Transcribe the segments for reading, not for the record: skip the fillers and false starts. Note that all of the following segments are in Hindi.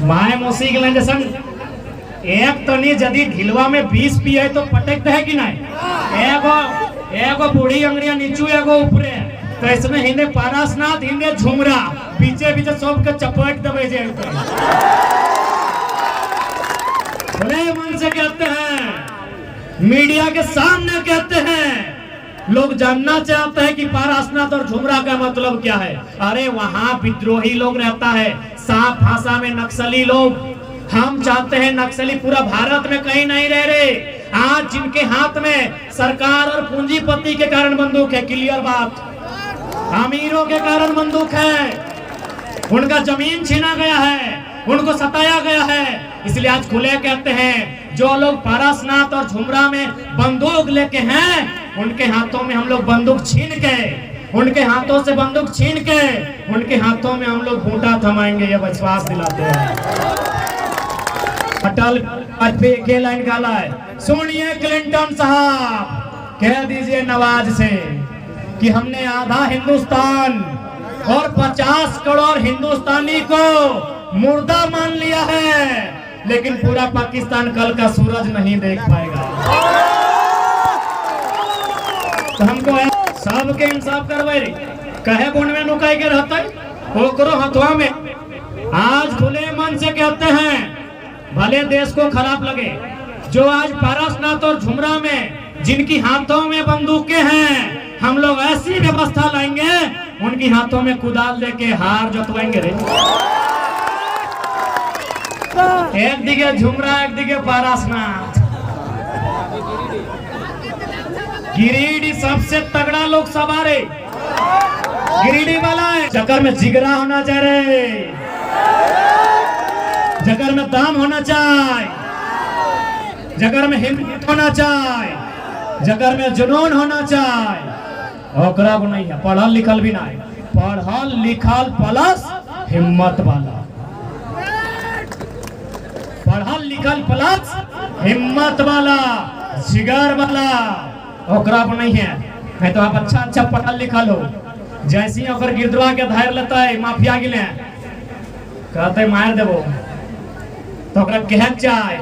माए मौसी के जैसन एक तनी यदि ढिलवा में 20 पिए तो पटक है कि नहीं। एगो बूढ़ी अंगड़िया नीचू एगो ऊपरे तो इसमें हिंदे पारसनाथ हिंदे झुमरा बीचे बीचे सबके चपट दबे जे खुले मन से कहते हैं, मीडिया के सामने कहते हैं। लोग जानना चाहते हैं कि पारसनाथ और झुमरा का मतलब क्या है। अरे वहां विद्रोही लोग रहता है, साफ भाषा में नक्सली लोग। हम चाहते हैं नक्सली पूरा भारत में कहीं नहीं रह रहे। आज जिनके हाथ में सरकार और पूंजीपति के कारण बंदूक है, क्लियर बात, अमीरों के कारण बंदूक है, उनका जमीन छीना गया है, उनको सताया गया है। इसलिए आज खुले कहते हैं जो लोग पारसनाथ और झुमरा में बंदूक लेके हैं उनके हाथों में हम लोग बंदूक छीन के, उनके हाथों से बंदूक छीन के उनके हाथों में हम लोग घूंटा थमाएंगे, ये विश्वास दिलाते हैं। अटल पे के लाइन गाला है, सुनिए क्लिंटन साहब, कह दीजिए नवाज से कि हमने आधा हिंदुस्तान और 50 करोड़ हिंदुस्तानी को मुर्दा मान लिया है, लेकिन पूरा पाकिस्तान कल का सूरज नहीं देख पाएगा। तो हमको सबके इंसाफ करवाए रे, कहे गुण में नुकाई के रहता है ओकरो हथवा में। आज खुले मन से कहते हैं, भले देश को खराब लगे, जो आज पारसनाथ और झुमरा में जिनकी हाथों में बंदूकें हैं, हम लोग ऐसी व्यवस्था लाएंगे उनकी हाथों में कुदाल देके हार जोतवाएंगे रे। एक दिखे झुमरा एक दिखे पारसनाथ। गिरिडीह सबसे तगड़ा लोग सवारे, गिरिडीह वाला है। चक्कर में जिगरा होना चाहिए, जगर में दाम होना चाहिए, जगर में हिम्मत होना चाहिए, जगर में जुनून होना चाहिए। ओकरा को नहीं है, पढ़ल लिखल भी नहीं, पढ़ल लिखल प्लस हिम्मत वाला, पढ़ल लिखल प्लस हिम्मत वाला, जिगर वाला, ओकरा को नहीं है। नहीं तो आप अच्छा अच्छा पढ़ल लिखल हो, जैसे ही अगर गिरदवा के धार लेता है माफिया गिले कहते मार देवो तो कह चाहे,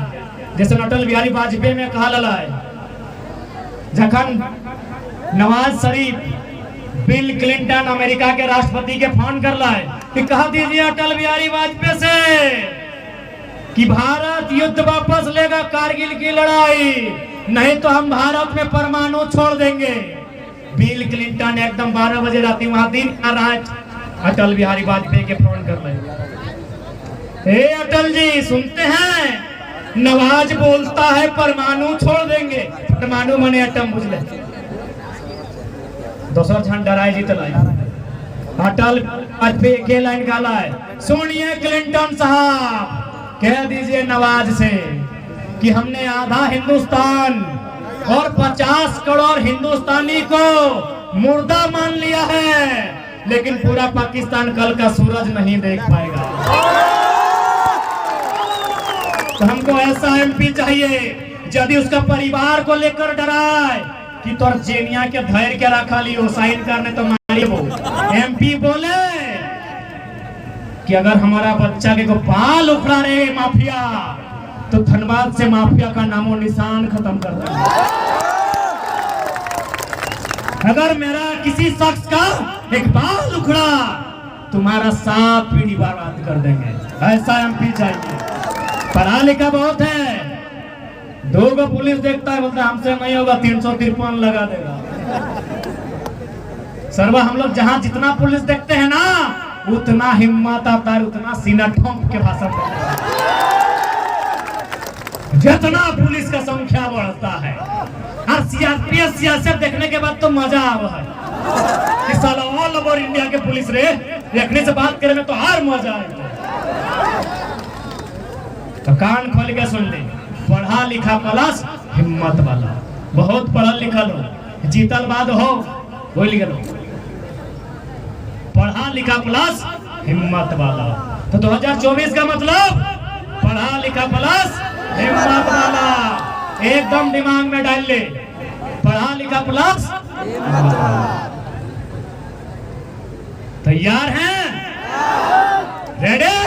जैसे अटल बिहारी वाजपेयी में कहा लला है, जखन Nawaz Sharif bill Clinton America के राष्ट्रपति के फोन कर ला है कि कह दीजिए अटल बिहारी वाजपेयी से कि भारत युद्ध वापस लेगा कारगिल की लड़ाई, नहीं तो हम भारत में परमाणु छोड़ देंगे। बिल क्लिंटन एकदम 12 बजे रात वहां दिन आ रहा है, अटल बिहारी वाजपेयी के फोन कर रहे, हे अटल जी सुनते हैं नवाज बोलता है परमाणु छोड़ देंगे, परमाणु मने एटम बुझले दोसर झंड डराए जीतला। अटल पे के लाइन गाला है, सुनिए क्लिंटन साहब, कह दीजिए नवाज से कि हमने आधा हिंदुस्तान और 50 करोड़ हिंदुस्तानी को मुर्दा मान लिया है, लेकिन पूरा पाकिस्तान कल का सूरज नहीं देख पाएगा। तो हमको ऐसा एमपी चाहिए यदि उसका परिवार को लेकर डराए कि तोर जेनिया के धैर्य के रखा लियो साइन करने तो मारिए। वो एमपी बोले कि अगर हमारा बच्चा के को बाल उखड़ा रहे माफिया तो धनबाद से माफिया का नामो निशान खत्म कर देंगे। अगर मेरा किसी शख्स का एक बाल उखड़ा तुम्हारा 7 पीढ़ी बर्बाद कर देंगे। ऐसा एमपी चाहिए। पढ़ा लिखा बहुत है, 2 पुलिस देखता है बोलता हमसे नहीं होगा, 353 लगा देगा। सर्वा हम लोग जहां जितना पुलिस देखते हैं ना उतना हिम्मत आता है, उतना सीना ठोंक के भाषण देता है। जितना पुलिस का संख्या बढ़ता है और सीआरपीएफ सियासत देखने के बाद तो मजा आवा है कि साला ऑल ओवर इंडिया के पुलिस रे देखने से बात करे में तो हर मजा आए। तो कान खोल के सुन ले, पढ़ा लिखा प्लस हिम्मत वाला, बहुत पढ़ल लिखल हो, जीतल बाद हो बोल गलो, पढ़ा लिखा प्लस हिम्मत वाला। तो 2024 का मतलब पढ़ा लिखा प्लस हिम्मत वाला, एकदम दिमाग में डाल ले, पढ़ा लिखा प्लस। तैयार हैं? रेडी?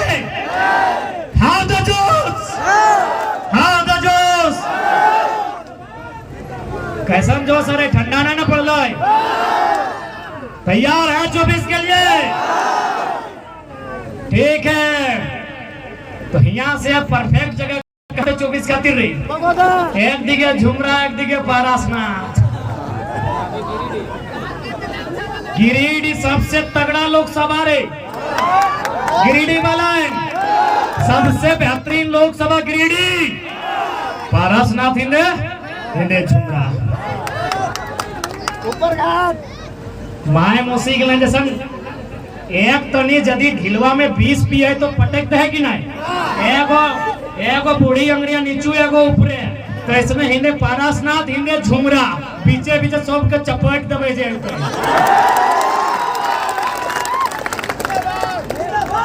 कैसन जो सर है, ठंडा ना पड़ लो। तैयार है 24 के लिए? ठीक है, तो यहाँ से अब परफेक्ट जगह 24 खातिर रही। एक दिखे झुमरा, एक दिखे पारसनाथ। गिरिडीह सबसे तगड़ा लोकसभा रे, गिरिडीह वाला है सबसे बेहतरीन लोकसभा गिरिडीह। पारसनाथ हिंदे हिंदे झुमरा माए मौसी के जैसन एक तनी यदि ढिलवा में 20 पिए तो पटक है कि नहीं? एगो बूढ़ी अंगड़िया नीचू एगो ऊपरे, तो इसमें हिंदे पारसनाथ हिंदे झुमरा पीछे पीछे सबके चपट दबे जाए।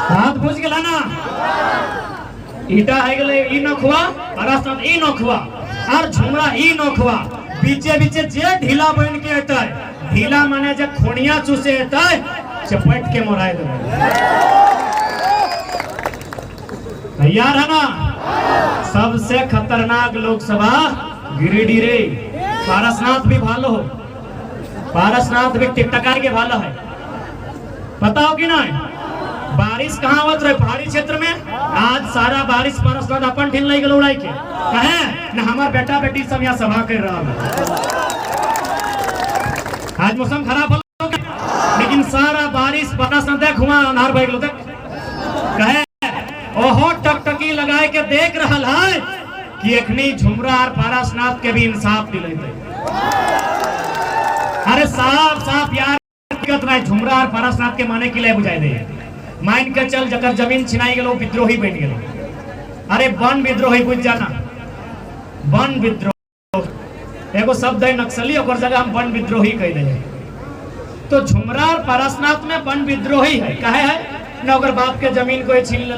हाथ बुझ गया ना, ईटा है गले ई नखवा, पारसनाथ ई नखवा और झुमरा ई नखवा। पीछे पीछे जे ढीला बन के आता है, ढीला माने जे खोनिया चूसे आता है, चपट के मोराए दे। तैयार है ना? सबसे खतरनाक लोकसभा गिरिडीह रे। पारसनाथ भी भालो हो, पारसनाथ भी टिकटकार के भाला है। पता हो कि नहीं? बारिश कहाँ होत रहे? पहाड़ी क्षेत्र में। आज सारा बारिश पारसनाथ अपन ठिन लई गेल उड़ाई के कहे न, हमार बेटा बेटी सब यहाँ सभा कर रहा है। आज मौसम खराब हो लेकिन सारा बारिश पारसनाथ देख हुआ अनार बह गेलो तक कहे ओहो टकटकी लगाए के देख रहा है कि अखनी झुमरा और पारसनाथ के भी इंसाफ दिलेते। अरे साफ साफ यार दिक्कत नहीं, झुमरा और पारसनाथ के माने के लिए बुझाई दे। मान के चल जकर जमीन छिनाई गेलो विद्रोही बन गेलो। अरे वन विद्रोही बुझ जाना, वन विद्रोह एगो शब्द है नक्सली, और जगह हम वन विद्रोही कह दे। तो झुमरा और पारसनाथ में वन विद्रोही है कहे है न, ओकर बाप के जमीन को छीन ले,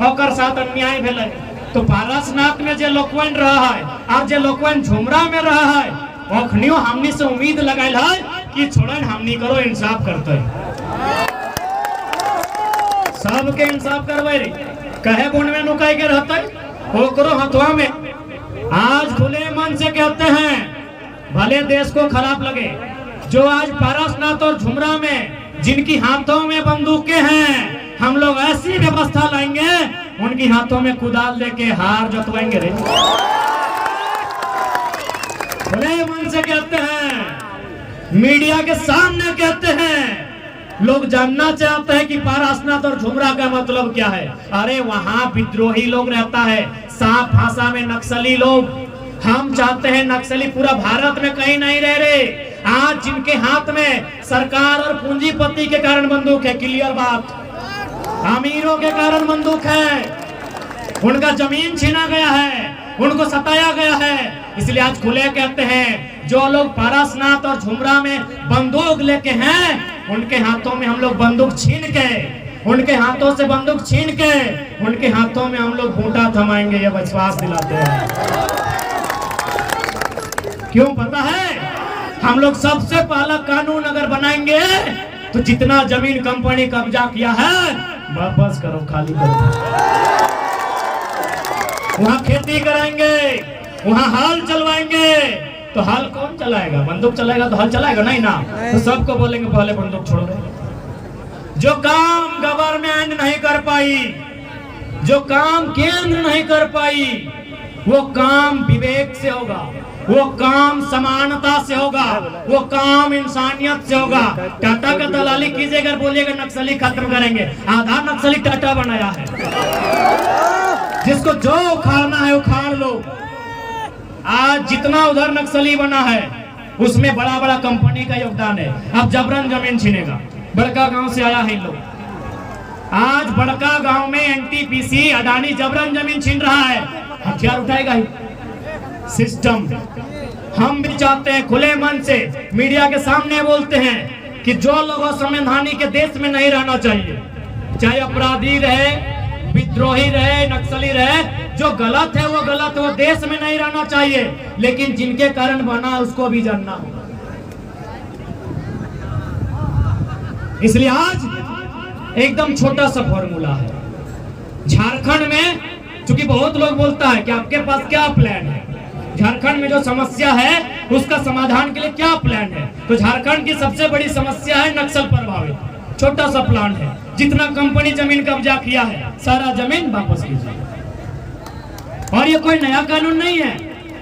ओकर साथ अन्याय भेले। तो पारसनाथ में जे लोकवन रहा है और जे लोकवन झुमरा में रहा है, ओखनियो हमनी से उम्मीद लगाइल है कि छोड़न हमनी करो इंसाफ करते, सबके इंसाफ करवे रे। कहे बोन में नुकाई के रहते वो करो हथवा में। आज खुले मन से कहते हैं, भले देश को खराब लगे, जो आज पारसनाथ और झुमरा में जिनकी हाथों में बंदूकें हैं, हम लोग ऐसी व्यवस्था लाएंगे उनकी हाथों में कुदाल लेके हार जतवाएंगे रे। खुले मन से कहते हैं, मीडिया के सामने कहते हैं। लोग जानना चाहते हैं कि पारसनाथ और झुमरा का मतलब क्या है। अरे वहां विद्रोही लोग रहता है, साफ भाषा में नक्सली लोग। हम चाहते हैं नक्सली पूरा भारत में कहीं नहीं रह रहे। आज जिनके हाथ में सरकार और पूंजीपति के कारण बंदूक है, क्लियर बात, अमीरों के कारण बंदूक है, उनका जमीन छीना गया है, उनको सताया गया है। इसलिए आज खुले कहते हैं, जो लोग पारसनाथ और झुमरा में बंदूक लेके हैं, उनके हाथों में हम लोग बंदूक छीन के, उनके हाथों से बंदूक छीन के उनके हाथों में हम लोग बूटा थमाएंगे, ये विश्वास दिलाते हैं। क्यों पता है? हम लोग सबसे पहला कानून अगर बनाएंगे तो जितना जमीन कंपनी कब्जा किया है वापस करो, खाली करो। वहां खेती कराएंगे, वहां हल चलवाएंगे। तो हल कौन चलाएगा? बंदूक चलाएगा तो हल चलाएगा नहीं ना। तो सबको बोलेंगे पहले बंदूक छोड़ दो। जो काम गवर्नमेंट नहीं कर पाई, जो काम केंद्र नहीं कर पाई, वो काम विवेक से होगा, वो काम समानता से होगा, वो काम इंसानियत से होगा। टाटा का दलाली कीजिएगा, बोलिएगा नक्सली खत्म करेंगे। आधा नक्सली टाटा बनाया है, जिसको जो उखाड़ना है उखाड़ लो। आज जितना उधर नक्सली बना है उसमें बड़ा बड़ा कंपनी का योगदान है। अब जबरन जमीन छीनेगा। बड़का गांव से आया है इन लोग, आज बड़का गांव में एनटीपीसी अडानी जबरन जमीन छीन रहा है, हथियार उठाएगा ही सिस्टम। हम भी चाहते हैं खुले मन से मीडिया के सामने बोलते हैं कि जो लोग असंवैधानिक के देश में नहीं रहना चाहिए, चाहे अपराधी रहे, विद्रोही रहे, नक्सली रहे, जो गलत है वो गलत है, वो देश में नहीं रहना चाहिए। लेकिन जिनके कारण बना उसको भी जानना होगा। इसलिए आज एकदम छोटा सा फॉर्मूला है। झारखंड में चूंकि बहुत लोग बोलता है कि आपके पास क्या प्लान है, झारखंड में जो समस्या है उसका समाधान के लिए क्या प्लान है। तो झारखंड की सबसे बड़ी समस्या है नक्सल प्रभावित। छोटा सा प्लान है, जितना कंपनी जमीन कब्जा किया है सारा जमीन वापस कीजिए। और ये कोई नया कानून नहीं है,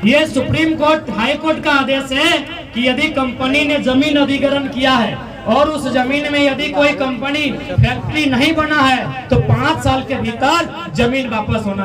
ये सुप्रीम कोर्ट हाई कोर्ट का आदेश है कि यदि कंपनी ने जमीन अधिग्रहण किया है और उस जमीन में यदि कोई कंपनी फैक्ट्री नहीं बना है तो 5 साल के भीतर जमीन वापस होना